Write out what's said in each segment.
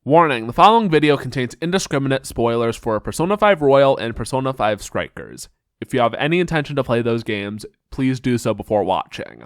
Warning, the following video contains indiscriminate spoilers for Persona 5 Royal and Persona 5 Strikers. If you have any intention to play those games, please do so before watching.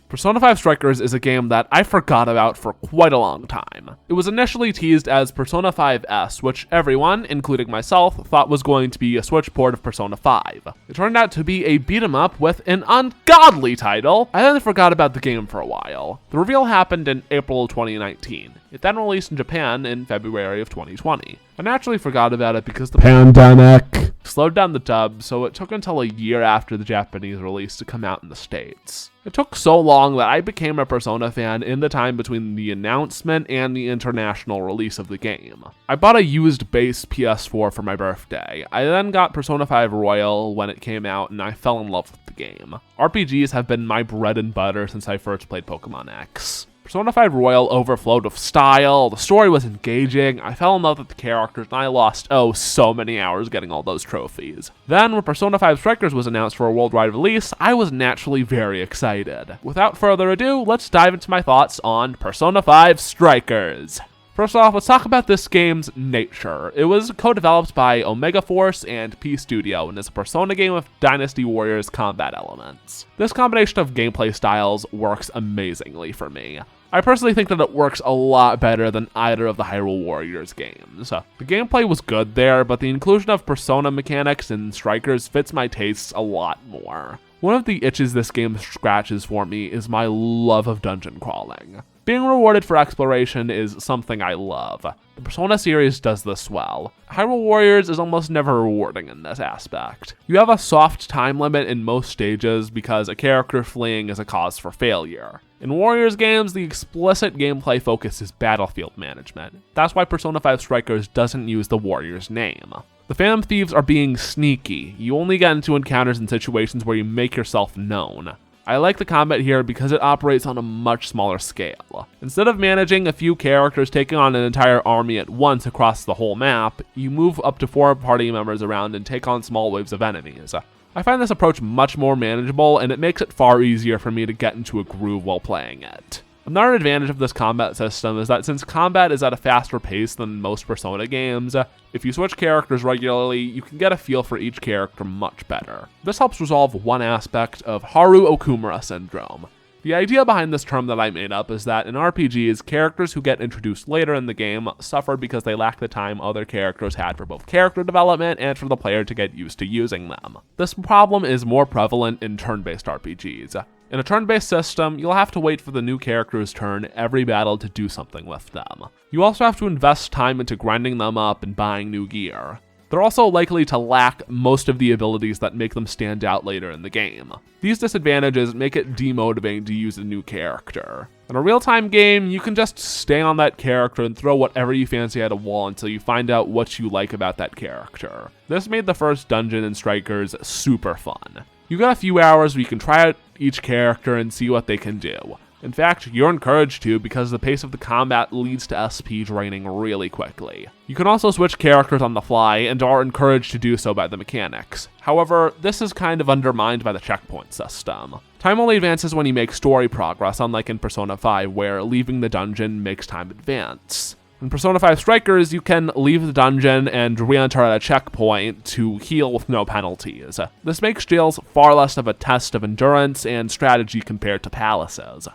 Persona 5 Strikers is a game that I forgot about for quite a long time. It was initially teased as Persona 5S, which everyone, including myself, thought was going to be a Switch port of Persona 5. It turned out to be a beat-em-up with an ungodly title. I then forgot about the game for a while. The reveal happened in April 2019. It then released in Japan in February of 2020. I naturally forgot about it because the pandemic slowed down the dub, so it took until a year after the Japanese release to come out in the States. It took so long that I became a Persona fan in the time between the announcement and the international release of the game. I bought a used base PS4 for my birthday. I then got Persona 5 Royal when it came out, and I fell in love with the game. RPGs have been my bread and butter since I first played Pokemon X. Persona 5 Royal overflowed with style, the story was engaging, I fell in love with the characters, and I lost, so many hours getting all those trophies. Then, when Persona 5 Strikers was announced for a worldwide release, I was naturally very excited. Without further ado, let's dive into my thoughts on Persona 5 Strikers. First off, let's talk about this game's nature. It was co-developed by Omega Force and P Studio and is a Persona game with Dynasty Warriors combat elements. This combination of gameplay styles works amazingly for me. I personally think that it works a lot better than either of the Hyrule Warriors games. The gameplay was good there, but the inclusion of Persona mechanics in Strikers fits my tastes a lot more. One of the itches this game scratches for me is my love of dungeon crawling. Being rewarded for exploration is something I love. The Persona series does this well. Hyrule Warriors is almost never rewarding in this aspect. You have a soft time limit in most stages because a character fleeing is a cause for failure. In Warriors games, the explicit gameplay focus is battlefield management. That's why Persona 5 Strikers doesn't use the Warriors name. The Phantom Thieves are being sneaky. You only get into encounters in situations where you make yourself known. I like the combat here because it operates on a much smaller scale. Instead of managing a few characters taking on an entire army at once across the whole map, you move up to 4 party members around and take on small waves of enemies. I find this approach much more manageable, and it makes it far easier for me to get into a groove while playing it. Another advantage of this combat system is that since combat is at a faster pace than most Persona games, if you switch characters regularly, you can get a feel for each character much better. This helps resolve one aspect of Haru Okumura syndrome. The idea behind this term that I made up is that in RPGs, characters who get introduced later in the game suffer because they lack the time other characters had for both character development and for the player to get used to using them. This problem is more prevalent in turn-based RPGs. In a turn-based system, you'll have to wait for the new character's turn every battle to do something with them. You also have to invest time into grinding them up and buying new gear. They're also likely to lack most of the abilities that make them stand out later in the game. These disadvantages make it demotivating to use a new character. In a real-time game, you can just stay on that character and throw whatever you fancy at a wall until you find out what you like about that character. This made the first dungeon in Strikers super fun. You got a few hours where you can try out each character and see what they can do. In fact, you're encouraged to because the pace of the combat leads to SP draining really quickly. You can also switch characters on the fly and are encouraged to do so by the mechanics. However, this is kind of undermined by the checkpoint system. Time only advances when you make story progress, unlike in Persona 5 where leaving the dungeon makes time advance. In Persona 5 Strikers, you can leave the dungeon and re-enter at a checkpoint to heal with no penalties. This makes jails far less of a test of endurance and strategy compared to palaces.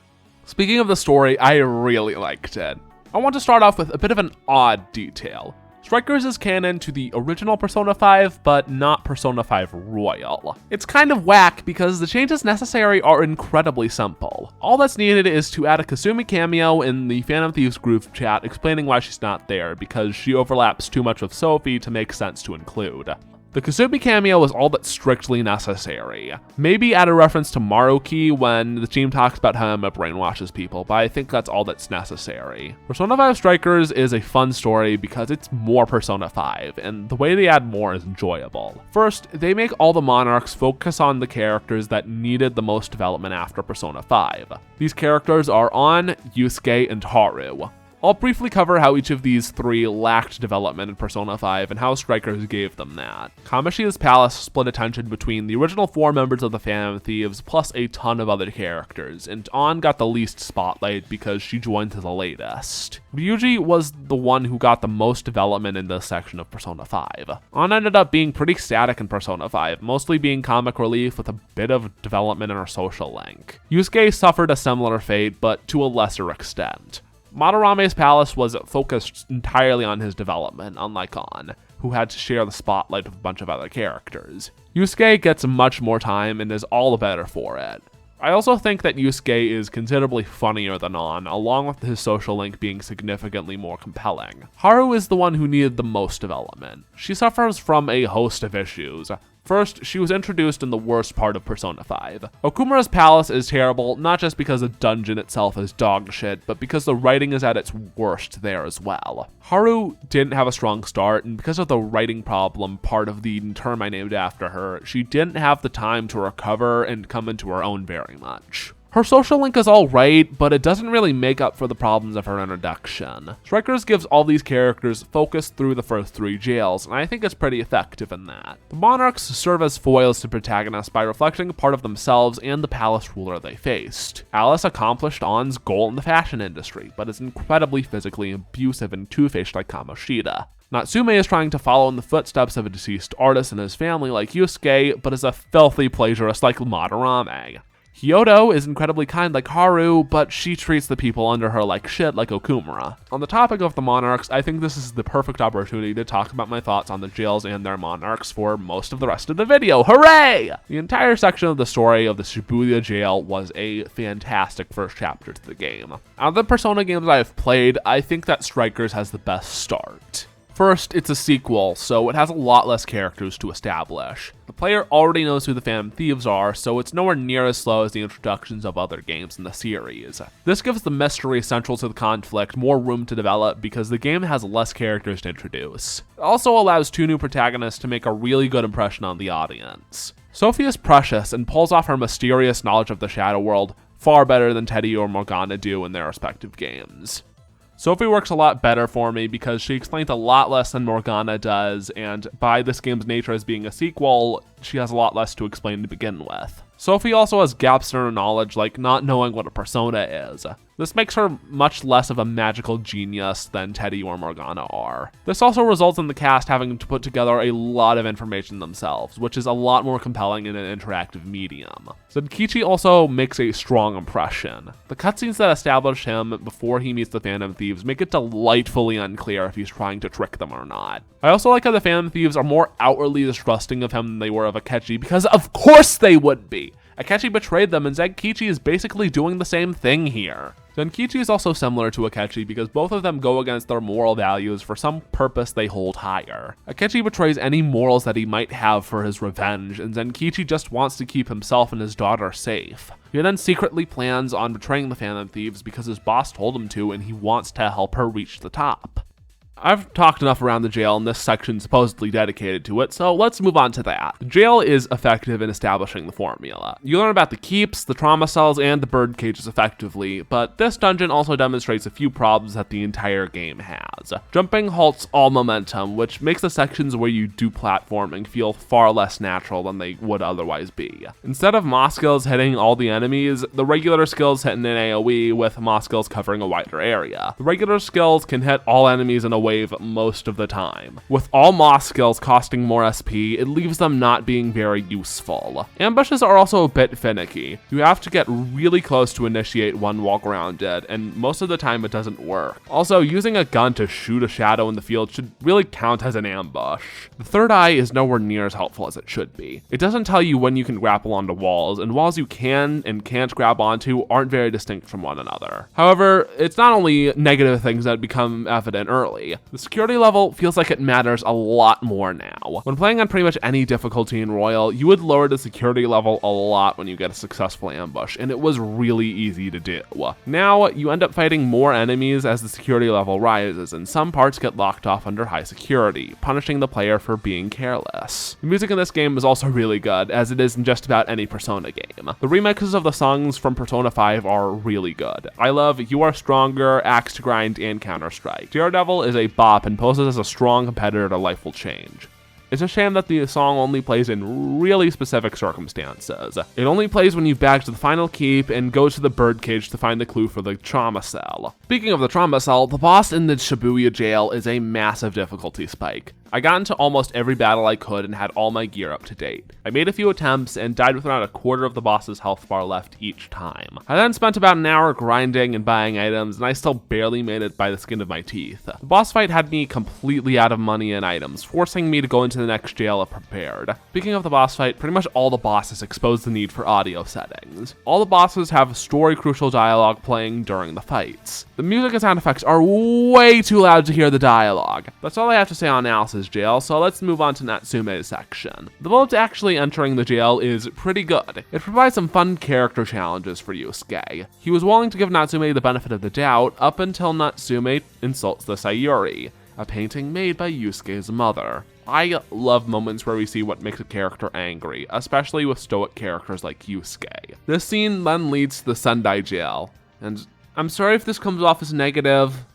Speaking of the story, I really liked it. I want to start off with a bit of an odd detail. Strikers is canon to the original Persona 5, but not Persona 5 Royal. It's kind of whack because the changes necessary are incredibly simple. All that's needed is to add a Kasumi cameo in the Phantom Thieves group chat explaining why she's not there, because she overlaps too much with Sophie to make sense to include. The Kasumi cameo is all that's strictly necessary. Maybe add a reference to Maruki when the team talks about how Emma brainwashes people, but I think that's all that's necessary. Persona 5 Strikers is a fun story because it's more Persona 5, and the way they add more is enjoyable. First, they make all the monarchs focus on the characters that needed the most development after Persona 5. These characters are An, Yusuke, and Haru. I'll briefly cover how each of these three lacked development in Persona 5 and how Strikers gave them that. Kamoshida's Palace split attention between the original 4 members of the Phantom Thieves plus a ton of other characters, and Ann got the least spotlight because she joined the latest. Ryuji was the one who got the most development in this section of Persona 5. Ann ended up being pretty static in Persona 5, mostly being comic relief with a bit of development in her social link. Yusuke suffered a similar fate, but to a lesser extent. Madarame's Palace was focused entirely on his development, unlike Ann, who had to share the spotlight with a bunch of other characters. Yusuke gets much more time and is all the better for it. I also think that Yusuke is considerably funnier than Ann, along with his social link being significantly more compelling. Haru is the one who needed the most development. She suffers from a host of issues. First, she was introduced in the worst part of Persona 5. Okumura's Palace is terrible, not just because the dungeon itself is dog shit, but because the writing is at its worst there as well. Haru didn't have a strong start, and because of the writing problem, part of the term I named after her, she didn't have the time to recover and come into her own very much. Her social link is alright, but it doesn't really make up for the problems of her introduction. Strikers gives all these characters focus through the first 3 jails, and I think it's pretty effective in that. The monarchs serve as foils to protagonists by reflecting part of themselves and the palace ruler they faced. Alice accomplished Ann's goal in the fashion industry, but is incredibly physically abusive and two-faced like Kamoshida. Natsume is trying to follow in the footsteps of a deceased artist and his family like Yusuke, but is a filthy plagiarist like Madarame. Hyodo is incredibly kind like Haru, but she treats the people under her like shit like Okumura. On the topic of the monarchs, I think this is the perfect opportunity to talk about my thoughts on the jails and their monarchs for most of the rest of the video. Hooray! The entire section of the story of the Shibuya jail was a fantastic first chapter to the game. Out of the Persona games I have played, I think that Strikers has the best start. First, it's a sequel, so it has a lot less characters to establish. The player already knows who the Phantom Thieves are, so it's nowhere near as slow as the introductions of other games in the series. This gives the mystery central to the conflict more room to develop because the game has less characters to introduce. It also allows 2 new protagonists to make a really good impression on the audience. Sophie is precious and pulls off her mysterious knowledge of the Shadow World far better than Teddy or Morgana do in their respective games. Sophie works a lot better for me because she explains a lot less than Morgana does, and by this game's nature as being a sequel, she has a lot less to explain to begin with. Sophie also has gaps in her knowledge, like not knowing what a persona is. This makes her much less of a magical genius than Teddy or Morgana are. This also results in the cast having to put together a lot of information themselves, which is a lot more compelling in an interactive medium. Zenkichi also makes a strong impression. The cutscenes that establish him before he meets the Phantom Thieves make it delightfully unclear if he's trying to trick them or not. I also like how the Phantom Thieves are more outwardly distrusting of him than they were of Akechi, because of course they would be! Akechi betrayed them, and Zenkichi is basically doing the same thing here. Zenkichi is also similar to Akechi because both of them go against their moral values for some purpose they hold higher. Akechi betrays any morals that he might have for his revenge, and Zenkichi just wants to keep himself and his daughter safe. He then secretly plans on betraying the Phantom Thieves because his boss told him to, and he wants to help her reach the top. I've talked enough around the jail and this section supposedly dedicated to it, so let's move on to that. The jail is effective in establishing the formula. You learn about the keeps, the trauma cells, and the bird cages effectively, but this dungeon also demonstrates a few problems that the entire game has. Jumping halts all momentum, which makes the sections where you do platforming feel far less natural than they would otherwise be. Instead of Moss skills hitting all the enemies, the regular skills hit in an AoE with Moss skills covering a wider area. The regular skills can hit all enemies in a wave most of the time. With all Moss skills costing more SP, it leaves them not being very useful. Ambushes are also a bit finicky. You have to get really close to initiate one while grounded, and most of the time it doesn't work. Also, using a gun to shoot a shadow in the field should really count as an ambush. The third eye is nowhere near as helpful as it should be. It doesn't tell you when you can grapple onto walls, and walls you can and can't grab onto aren't very distinct from one another. However, it's not only negative things that become evident early. security. The security level feels like it matters a lot more now. When playing on pretty much any difficulty in Royal, you would lower the security level a lot when you get a successful ambush, and it was really easy to do. Now, you end up fighting more enemies as the security level rises, and some parts get locked off under high security, punishing the player for being careless. The music in this game is also really good, as it is in just about any Persona game. The remixes of the songs from Persona 5 are really good. I love You Are Stronger, Axe to Grind, and Counter-Strike. Daredevil is a bop and poses as a strong competitor to Life Will Change. It's a shame that the song only plays in really specific circumstances. It only plays when you back to the final keep and go to the birdcage to find the clue for the trauma cell. Speaking of the trauma cell, the boss in the Shibuya jail is a massive difficulty spike. I got into almost every battle I could and had all my gear up to date. I made a few attempts and died with around a quarter of the boss's health bar left each time. I then spent about an hour grinding and buying items, and I still barely made it by the skin of my teeth. The boss fight had me completely out of money and items, forcing me to go into the next jail prepared. Speaking of the boss fight, pretty much all the bosses expose the need for audio settings. All the bosses have story-crucial dialogue playing during the fights. The music and sound effects are way too loud to hear the dialogue. That's all I have to say on Alice's jail, so let's move on to Natsume's section. The build to actually entering the jail is pretty good. It provides some fun character challenges for Yusuke. He was willing to give Natsume the benefit of the doubt up until Natsume insults the Sayuri, a painting made by Yusuke's mother. I love moments where we see what makes a character angry, especially with stoic characters like Yusuke. This scene then leads to the Sendai jail, and I'm sorry if this comes off as negative,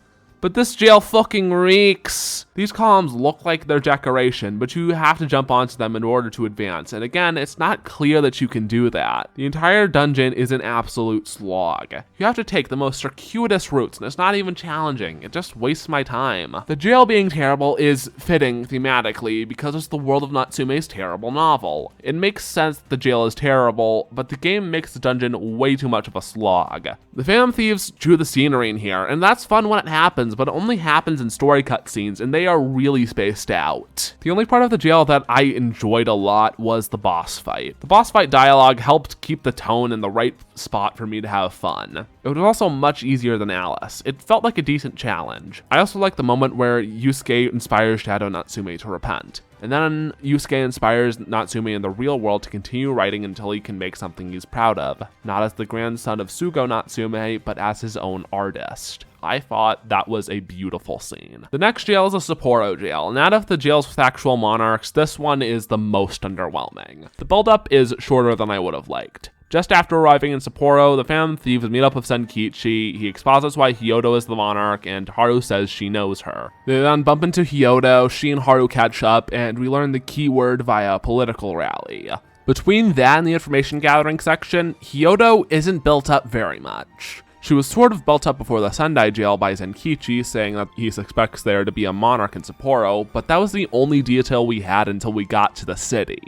but this jail fucking reeks. These columns look like they're decoration, but you have to jump onto them in order to advance, and again, it's not clear that you can do that. The entire dungeon is an absolute slog. You have to take the most circuitous routes, and it's not even challenging. It just wastes my time. The jail being terrible is fitting thematically because it's the world of Natsume's terrible novel. It makes sense that the jail is terrible, but the game makes the dungeon way too much of a slog. The Phantom Thieves drew the scenery in here, and that's fun when it happens, but it only happens in story cutscenes, and they are really spaced out. The only part of the jail that I enjoyed a lot was the boss fight. The boss fight dialogue helped keep the tone in the right spot for me to have fun. It was also much easier than Alice. It felt like a decent challenge. I also like the moment where Yusuke inspires Shadow Natsume to repent. And then Yusuke inspires Natsume in the real world to continue writing until he can make something he's proud of, not as the grandson of Sugo Natsume, but as his own artist. I thought that was a beautiful scene. The next jail is a Sapporo jail, and out of the jails with actual monarchs, this one is the most underwhelming. The build-up is shorter than I would have liked. Just after arriving in Sapporo, the Phantom Thieves meet up with Senkichi. He exposits why Hyodo is the monarch, and Haru says she knows her. They then bump into Hyodo, she and Haru catch up, and we learn the keyword via a political rally. Between that and the information gathering section, Hyodo isn't built up very much. She was sort of built up before the Sendai jail by Zenkichi, saying that he expects there to be a monarch in Sapporo, but that was the only detail we had until we got to the city.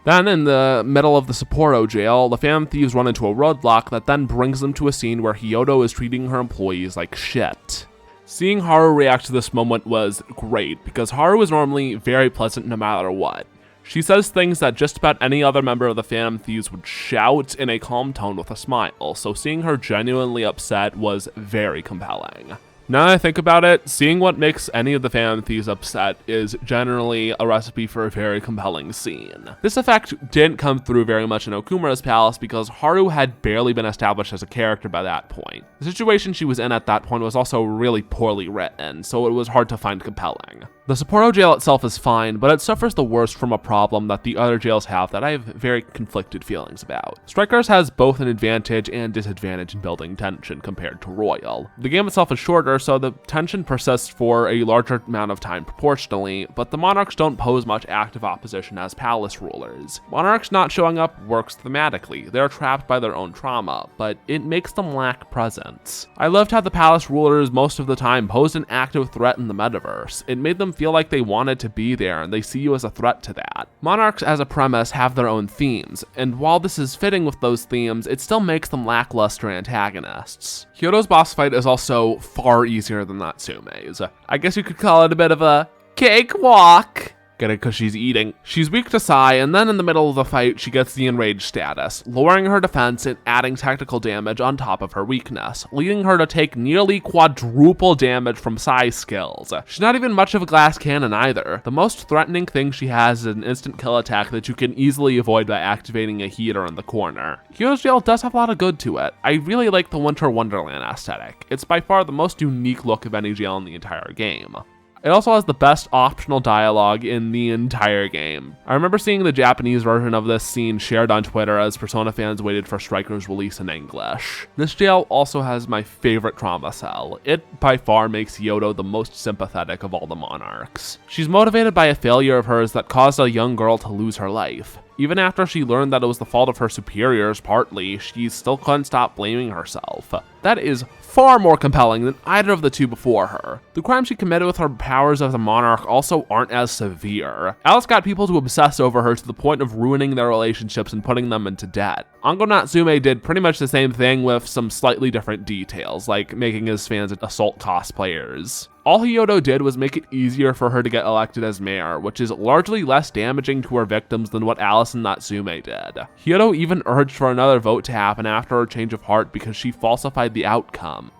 Then, in the middle of the Sapporo jail, the Phantom Thieves run into a roadblock that then brings them to a scene where Hyodo is treating her employees like shit. Seeing Haru react to this moment was great, because Haru is normally very pleasant no matter what. She says things that just about any other member of the Phantom Thieves would shout in a calm tone with a smile, so seeing her genuinely upset was very compelling. Now that I think about it, seeing what makes any of the Phantom Thieves upset is generally a recipe for a very compelling scene. This effect didn't come through very much in Okumura's palace because Haru had barely been established as a character by that point. The situation she was in at that point was also really poorly written, so it was hard to find compelling. The Sapporo jail itself is fine, but it suffers the worst from a problem that the other jails have that I have very conflicted feelings about. Strikers has both an advantage and disadvantage in building tension compared to Royal. The game itself is shorter, so the tension persists for a larger amount of time proportionally, but the monarchs don't pose much active opposition as palace rulers. Monarchs not showing up works thematically. They're trapped by their own trauma, but it makes them lack presence. I loved how the palace rulers most of the time posed an active threat in the metaverse. It made them feel like they wanted to be there and they see you as a threat to that. Monarchs as a premise have their own themes, and while this is fitting with those themes, it still makes them lackluster antagonists. Hyodo's boss fight is also far easier than Natsume's. I guess you could call it a bit of a cakewalk. Get it because she's eating. She's weak to Sai, and then in the middle of the fight, she gets the enraged status, lowering her defense and adding technical damage on top of her weakness, leading her to take nearly quadruple damage from Sai's skills. She's not even much of a glass cannon either. The most threatening thing she has is an instant kill attack that you can easily avoid by activating a heater in the corner. Kyoto's Jail does have a lot of good to it. I really like the Winter Wonderland aesthetic. It's by far the most unique look of any jail in the entire game. It also has the best optional dialogue in the entire game. I remember seeing the Japanese version of this scene shared on Twitter as Persona fans waited for Striker's release in English. This jail also has my favorite trauma cell. It by far makes Hyodo the most sympathetic of all the monarchs. She's motivated by a failure of hers that caused a young girl to lose her life. Even after she learned that it was the fault of her superiors partly, she still couldn't stop blaming herself. That is far more compelling than either of the two before her. The crimes she committed with her powers as a monarch also aren't as severe. Alice got people to obsess over her to the point of ruining their relationships and putting them into debt. Ango Natsume did pretty much the same thing with some slightly different details, like making his fans assault cosplayers. All Hyodo did was make it easier for her to get elected as mayor, which is largely less damaging to her victims than what Alice and Natsume did. Hyodo even urged for another vote to happen after her change of heart because she falsified the outcome.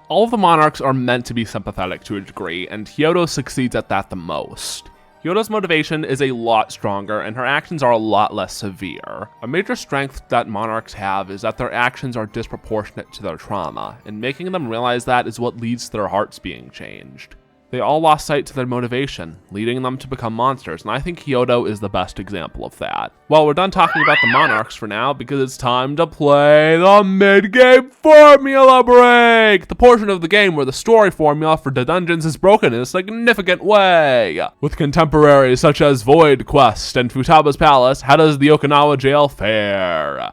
All of the monarchs are meant to be sympathetic to a degree, and Hyodo succeeds at that the most. Hyodo's motivation is a lot stronger, and her actions are a lot less severe. A major strength that monarchs have is that their actions are disproportionate to their trauma, and making them realize that is what leads to their hearts being changed. They all lost sight to their motivation, leading them to become monsters, and I think Hyodo is the best example of that. Well, we're done talking about the monarchs for now, because it's time to play the mid-game formula break! The portion of the game where the story formula for the dungeons is broken in a significant way. With contemporaries such as Void Quest and Futaba's Palace, how does the Okinawa jail fare?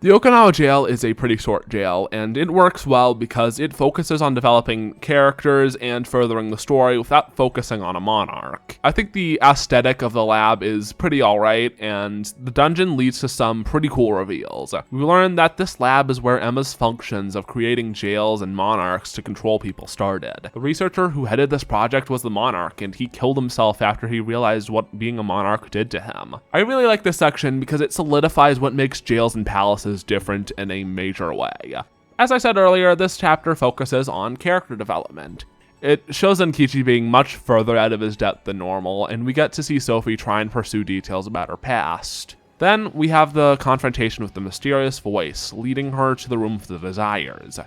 The Okinawa jail is a pretty short jail, and it works well because it focuses on developing characters and furthering the story without focusing on a monarch. I think the aesthetic of the lab is pretty alright, and the dungeon leads to some pretty cool reveals. We learn that this lab is where Emma's functions of creating jails and monarchs to control people started. The researcher who headed this project was the monarch, and he killed himself after he realized what being a monarch did to him. I really like this section because it solidifies what makes jails and palaces different in a major way. As I said earlier, this chapter focuses on character development. It shows Zenkichi being much further out of his depth than normal, and we get to see Sophie try and pursue details about her past. Then we have the confrontation with the mysterious voice, leading her to the room of the desires.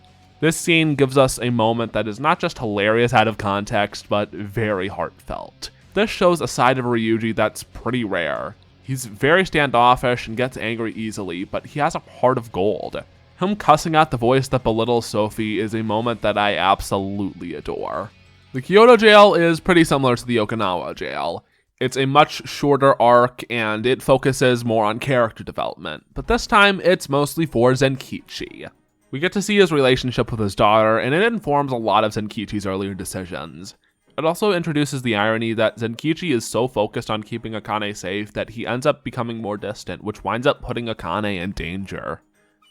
This scene gives us a moment that is not just hilarious out of context, but very heartfelt. This shows a side of Ryuji that's pretty rare. He's very standoffish and gets angry easily, but he has a heart of gold. Him cussing out the voice that belittles Sophie is a moment that I absolutely adore. The Kyoto jail is pretty similar to the Okinawa jail. It's a much shorter arc, and it focuses more on character development, but this time it's mostly for Zenkichi. We get to see his relationship with his daughter, and it informs a lot of Zenkichi's earlier decisions. It also introduces the irony that Zenkichi is so focused on keeping Akane safe that he ends up becoming more distant, which winds up putting Akane in danger.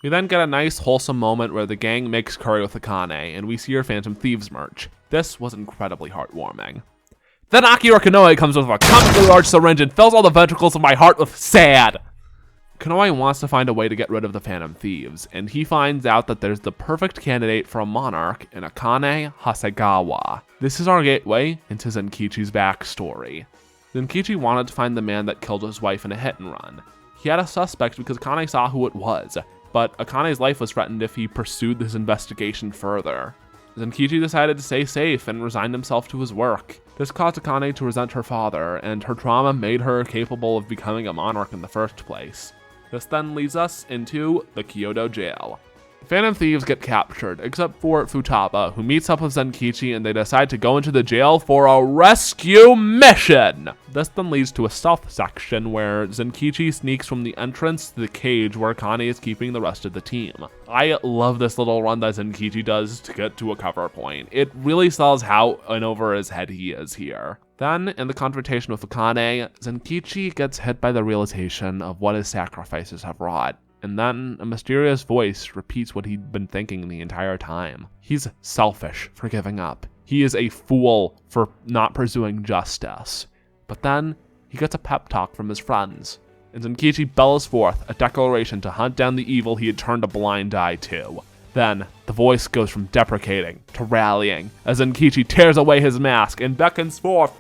We then get a nice wholesome moment where the gang makes curry with Akane, and we see her Phantom Thieves merch. This was incredibly heartwarming. Then Akira Konoe comes with a comically large syringe and fills all the ventricles of my heart with sad. Konoe wants to find a way to get rid of the Phantom Thieves, and he finds out that there's the perfect candidate for a monarch in Akane Hasegawa. This is our gateway into Zenkichi's backstory. Zenkichi wanted to find the man that killed his wife in a hit and run. He had a suspect because Akane saw who it was, but Akane's life was threatened if he pursued this investigation further. Zenkichi decided to stay safe and resigned himself to his work. This caused Akane to resent her father, and her trauma made her capable of becoming a monarch in the first place. This then leads us into the Kyoto jail. Phantom Thieves get captured, except for Futaba, who meets up with Zenkichi and they decide to go into the jail for a rescue mission! This then leads to a stealth section where Zenkichi sneaks from the entrance to the cage where Akane is keeping the rest of the team. I love this little run that Zenkichi does to get to a cover point. It really sells how in over his head he is here. Then, in the confrontation with Akane, Zenkichi gets hit by the realization of what his sacrifices have wrought. And then a mysterious voice repeats what he'd been thinking the entire time. He's selfish for giving up. He is a fool for not pursuing justice. But then he gets a pep talk from his friends, and Zenkichi bellows forth a declaration to hunt down the evil he had turned a blind eye to. Then, the voice goes from deprecating to rallying as Zenkichi tears away his mask and beckons forth,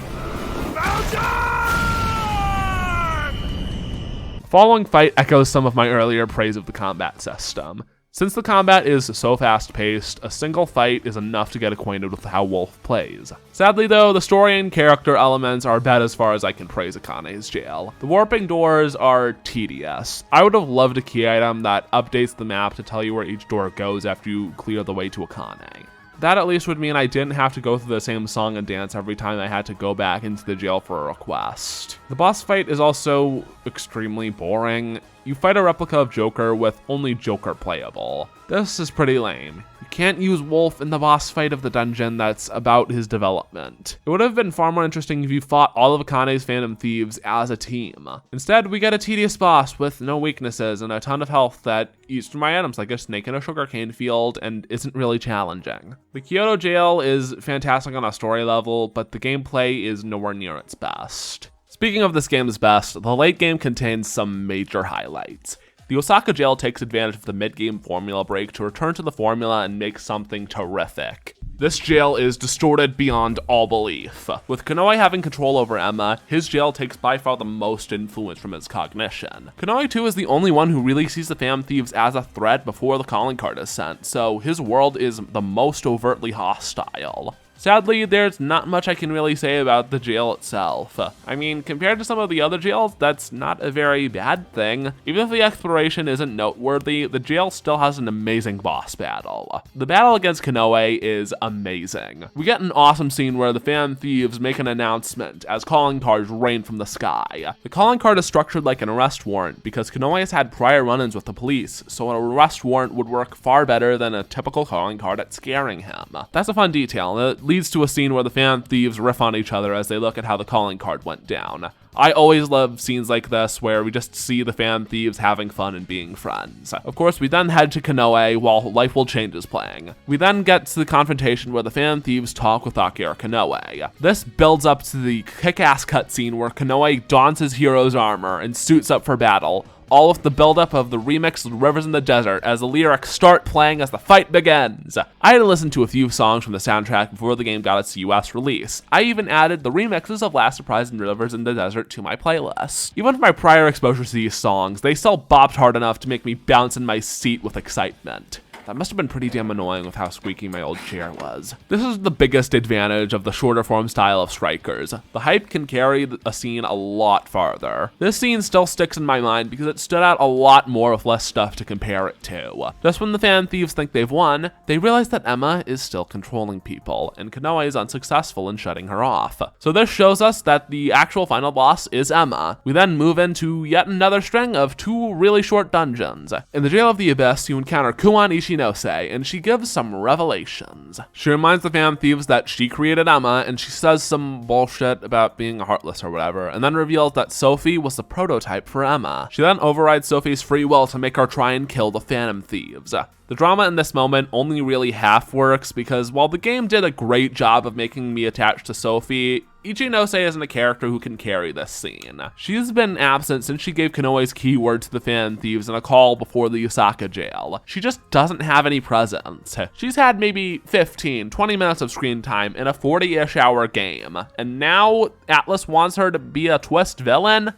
the following fight echoes some of my earlier praise of the combat system. Since the combat is so fast-paced, a single fight is enough to get acquainted with how Wolf plays. Sadly though, the story and character elements are bad as far as I can praise Akane's jail. The warping doors are tedious. I would have loved a key item that updates the map to tell you where each door goes after you clear the way to Akane. That at least would mean I didn't have to go through the same song and dance every time I had to go back into the jail for a request. The boss fight is also extremely boring. You fight a replica of Joker with only Joker playable. This is pretty lame. You can't use Wolf in the boss fight of the dungeon that's about his development. It would have been far more interesting if you fought all of Akane's Phantom Thieves as a team. Instead, we get a tedious boss with no weaknesses and a ton of health that eats through my items like a snake in a sugarcane field and isn't really challenging. The Kyoto jail is fantastic on a story level, but the gameplay is nowhere near its best. Speaking of this game's best, the late game contains some major highlights. The Osaka jail takes advantage of the mid-game formula break to return to the formula and make something terrific. This jail is distorted beyond all belief. With Konoe having control over Emma, his jail takes by far the most influence from his cognition. Konoe too is the only one who really sees the Phantom Thieves as a threat before the calling card is sent, so his world is the most overtly hostile. Sadly, there's not much I can really say about the jail itself. I mean, compared to some of the other jails, that's not a very bad thing. Even if the exploration isn't noteworthy, the jail still has an amazing boss battle. The battle against Konoe is amazing. We get an awesome scene where the Phantom Thieves make an announcement as calling cards rain from the sky. The calling card is structured like an arrest warrant because Konoe has had prior run-ins with the police, so an arrest warrant would work far better than a typical calling card at scaring him. That's a fun detail, and it leads to a scene where the Phantom Thieves riff on each other as they look at how the calling card went down. I always love scenes like this where we just see the Phantom Thieves having fun and being friends. Of course, we then head to Konoe while Life Will Change is playing. We then get to the confrontation where the Phantom Thieves talk with Akira Konoe. This builds up to the kick-ass cutscene where Konoe dons his hero's armor and suits up for battle, all with the buildup of the remix of Rivers in the Desert as the lyrics start playing as the fight begins. I had to listen to a few songs from the soundtrack before the game got its US release. I even added the remixes of Last Surprise and Rivers in the Desert to my playlist. Even with my prior exposure to these songs, they still bopped hard enough to make me bounce in my seat with excitement. That must have been pretty damn annoying with how squeaky my old chair was. This is the biggest advantage of the shorter form style of Strikers. The hype can carry a scene a lot farther. This scene still sticks in my mind because it stood out a lot more with less stuff to compare it to. Just when the Phantom Thieves think they've won, they realize that Emma is still controlling people, and Konoe is unsuccessful in shutting her off. So this shows us that the actual final boss is Emma. We then move into yet another string of 2 really short dungeons. In the Jail of the Abyss, you encounter Kuan Ishinose, and she gives some revelations. She reminds the Phantom Thieves that she created Emma, and she says some bullshit about being heartless or whatever, and then reveals that Sophie was the prototype for Emma. She then overrides Sophie's free will to make her try and kill the Phantom Thieves. The drama in this moment only really half works because while the game did a great job of making me attached to Sophie, Ichinose isn't a character who can carry this scene. She's been absent since she gave Konoe's keyword to the Phantom Thieves in a call before the Osaka jail. She just doesn't have any presence. She's had maybe 15, 20 minutes of screen time in a 40-ish hour game, and now Atlas wants her to be a twist villain?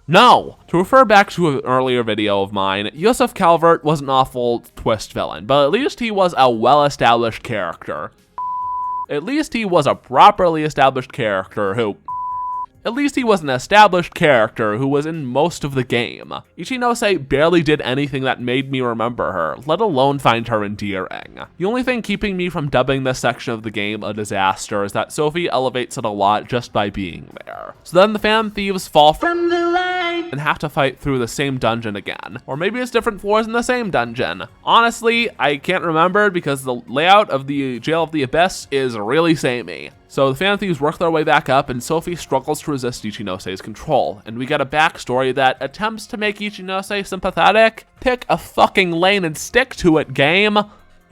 No! To refer back to an earlier video of mine, Yusuf Calvert was an awful twist villain, but at least he was a well-established character. At least he was a properly established character who... At least he was an established character who was in most of the game. Ichinose barely did anything that made me remember her, let alone find her endearing. The only thing keeping me from dubbing this section of the game a disaster is that Sophie elevates it a lot just by being there. So then the Phantom Thieves fall from the line and have to fight through the same dungeon again. Or maybe it's different floors in the same dungeon. Honestly, I can't remember because the layout of the Jail of the Abyss is really samey. So the Phantom Thieves work their way back up, and Sophie struggles to resist Ichinose's control, and we get a backstory that attempts to make Ichinose sympathetic. Pick a fucking lane and stick to it, game!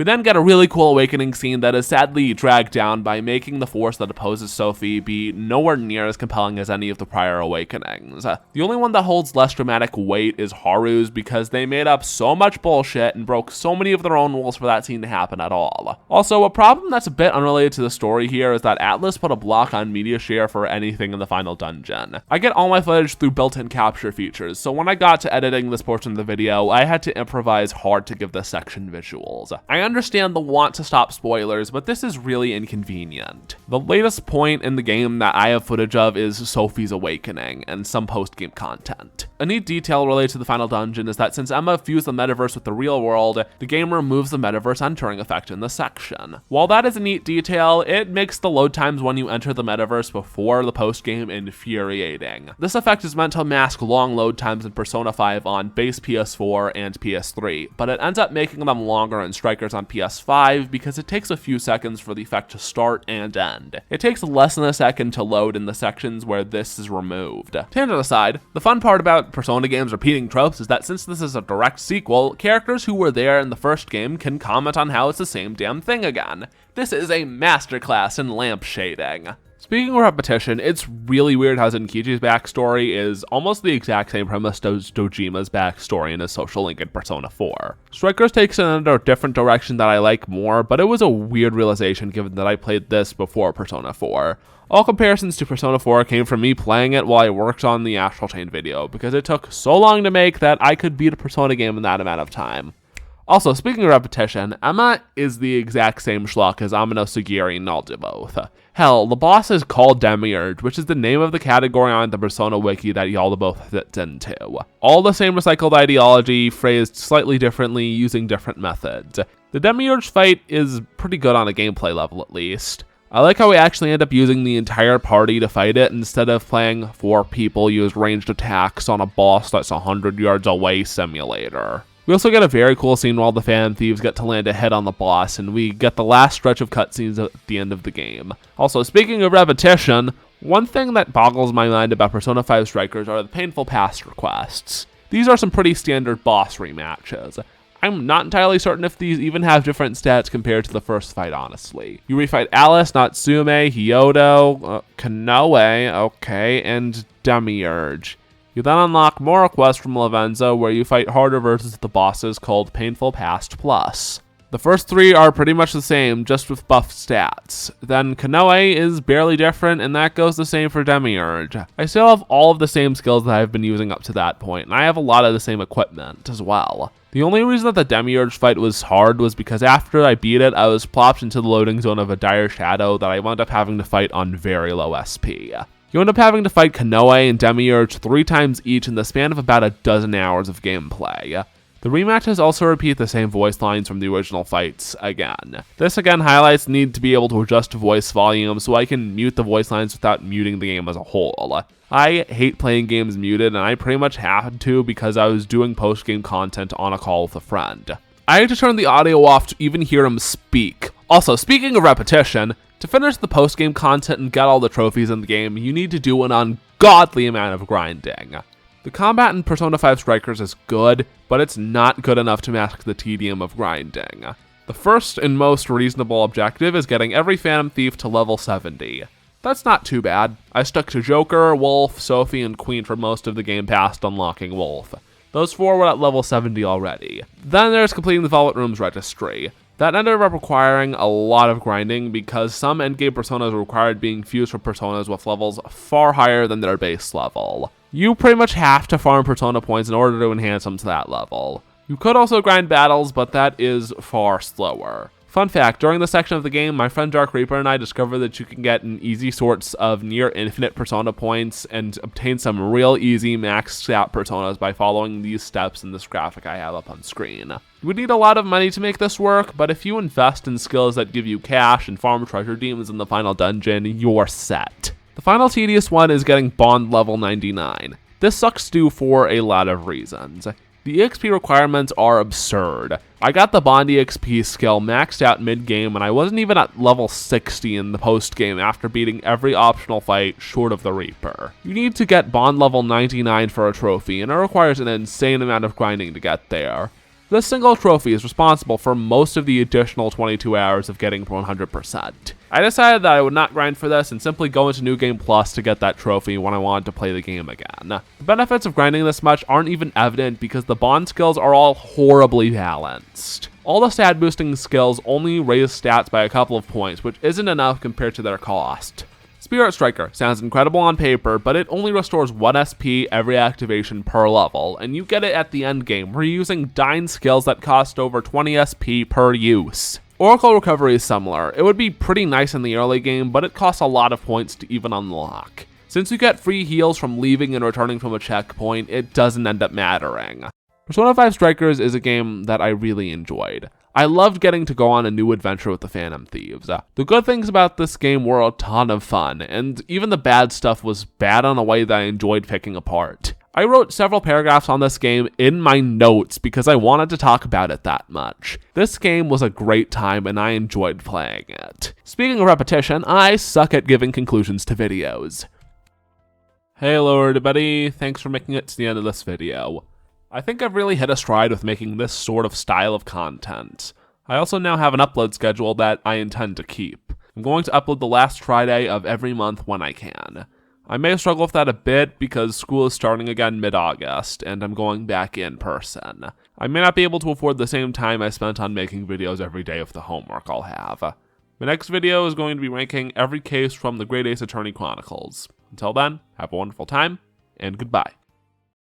We then get a really cool awakening scene that is sadly dragged down by making the force that opposes Sophie be nowhere near as compelling as any of the prior awakenings. The only one that holds less dramatic weight is Haru's, because they made up so much bullshit and broke so many of their own rules for that scene to happen at all. Also, a problem that's a bit unrelated to the story here is that Atlas put a block on media share for anything in the final dungeon. I get all my footage through built-in capture features, so when I got to editing this portion of the video, I had to improvise hard to give this section visuals. I understand the want to stop spoilers, but this is really inconvenient. The latest point in the game that I have footage of is Sophie's awakening and some post-game content. A neat detail related to the final dungeon is that since Emma fused the metaverse with the real world, the game removes the metaverse entering effect in this section. While that is a neat detail, it makes the load times when you enter the metaverse before the post-game infuriating. This effect is meant to mask long load times in Persona 5 on base PS4 and PS3, but it ends up making them longer in Strikers on PS5 because it takes a few seconds for the effect to start and end. It takes less than a second to load in the sections where this is removed. Tangent aside, the fun part about Persona games repeating tropes is that since this is a direct sequel, characters who were there in the first game can comment on how it's the same damn thing again. This is a masterclass in lamp shading. Speaking of repetition, it's really weird how Zenkichi's backstory is almost the exact same premise as Dojima's backstory in his social link in Persona 4. Strikers takes it in a different direction that I like more, but it was a weird realization given that I played this before Persona 4. All comparisons to Persona 4 came from me playing it while I worked on the Astral Chain video, because it took so long to make that I could beat a Persona game in that amount of time. Also, speaking of repetition, Emma is the exact same schlock as Amino Sugiri in Aldevoth. Hell, the boss is called Demiurge, which is the name of the category on the Persona wiki that Aldevoth fits into. All the same recycled ideology, phrased slightly differently using different methods. The Demiurge fight is pretty good on a gameplay level at least. I like how we actually end up using the entire party to fight it instead of playing 4 people use ranged attacks on a boss that's 100 yards away simulator. We also get a very cool scene while the Phantom Thieves get to land a hit on the boss, and we get the last stretch of cutscenes at the end of the game. Also, speaking of repetition, one thing that boggles my mind about Persona 5 Strikers are the painful past requests. These are some pretty standard boss rematches. I'm not entirely certain if these even have different stats compared to the first fight, honestly. You refight Alice, Natsume, Hyodo, Kanoe, okay, and Demiurge. You then unlock more requests from Lavenza, where you fight harder versions of the bosses called Painful Past Plus. The first 3 are pretty much the same, just with buffed stats. Then Kanoe is barely different, and that goes the same for Demiurge. I still have all of the same skills that I've been using up to that point, and I have a lot of the same equipment as well. The only reason that the Demiurge fight was hard was because after I beat it, I was plopped into the loading zone of a dire shadow that I wound up having to fight on very low SP. You end up having to fight Kanoe and Demiurge 3 times each in the span of about a dozen hours of gameplay. The rematches also repeat the same voice lines from the original fights again. This again highlights the need to be able to adjust voice volume so I can mute the voice lines without muting the game as a whole. I hate playing games muted, and I pretty much had to because I was doing post-game content on a call with a friend. I had to turn the audio off to even hear him speak. Also, speaking of repetition, to finish the post-game content and get all the trophies in the game, you need to do an ungodly amount of grinding. The combat in Persona 5 Strikers is good, but it's not good enough to mask the tedium of grinding. The first and most reasonable objective is getting every Phantom Thief to level 70. That's not too bad. I stuck to Joker, Wolf, Sophie, and Queen for most of the game past unlocking Wolf. Those 4 were at level 70 already. Then there's completing the Velvet Room's registry. That ended up requiring a lot of grinding because some endgame personas required being fused with personas with levels far higher than their base level. You pretty much have to farm persona points in order to enhance them to that level. You could also grind battles, but that is far slower. Fun fact, during this section of the game, my friend Dark Reaper and I discovered that you can get an easy sorts of near infinite persona points and obtain some real easy max stat personas by following these steps in this graphic I have up on screen. You would need a lot of money to make this work, but if you invest in skills that give you cash and farm treasure demons in the final dungeon, you're set. The final tedious one is getting Bond level 99. This sucks due for a lot of reasons. The EXP requirements are absurd. I got the Bond EXP skill maxed out mid-game, and I wasn't even at level 60 in the post-game after beating every optional fight short of the Reaper. You need to get Bond level 99 for a trophy, and it requires an insane amount of grinding to get there. This single trophy is responsible for most of the additional 22 hours of getting 100%. I decided that I would not grind for this and simply go into New Game Plus to get that trophy when I wanted to play the game again. The benefits of grinding this much aren't even evident because the bond skills are all horribly balanced. All the stat boosting skills only raise stats by a couple of points, which isn't enough compared to their cost. Spirit Striker sounds incredible on paper, but it only restores 1 SP every activation per level, and you get it at the end game, where you're using dying skills that cost over 20 SP per use. Oracle Recovery is similar. It would be pretty nice in the early game, but it costs a lot of points to even unlock. Since you get free heals from leaving and returning from a checkpoint, it doesn't end up mattering. Persona 5 Strikers is a game that I really enjoyed. I loved getting to go on a new adventure with the Phantom Thieves. The good things about this game were a ton of fun, and even the bad stuff was bad in a way that I enjoyed picking apart. I wrote several paragraphs on this game in my notes because I wanted to talk about it that much. This game was a great time and I enjoyed playing it. Speaking of repetition, I suck at giving conclusions to videos. Hey hello everybody, thanks for making it to the end of this video. I think I've really hit a stride with making this sort of style of content. I also now have an upload schedule that I intend to keep. I'm going to upload the last Friday of every month when I can. I may struggle with that a bit because school is starting again mid-August, and I'm going back in person. I may not be able to afford the same time I spent on making videos every day with the homework I'll have. My next video is going to be ranking every case from the Great Ace Attorney Chronicles. Until then, have a wonderful time, and goodbye.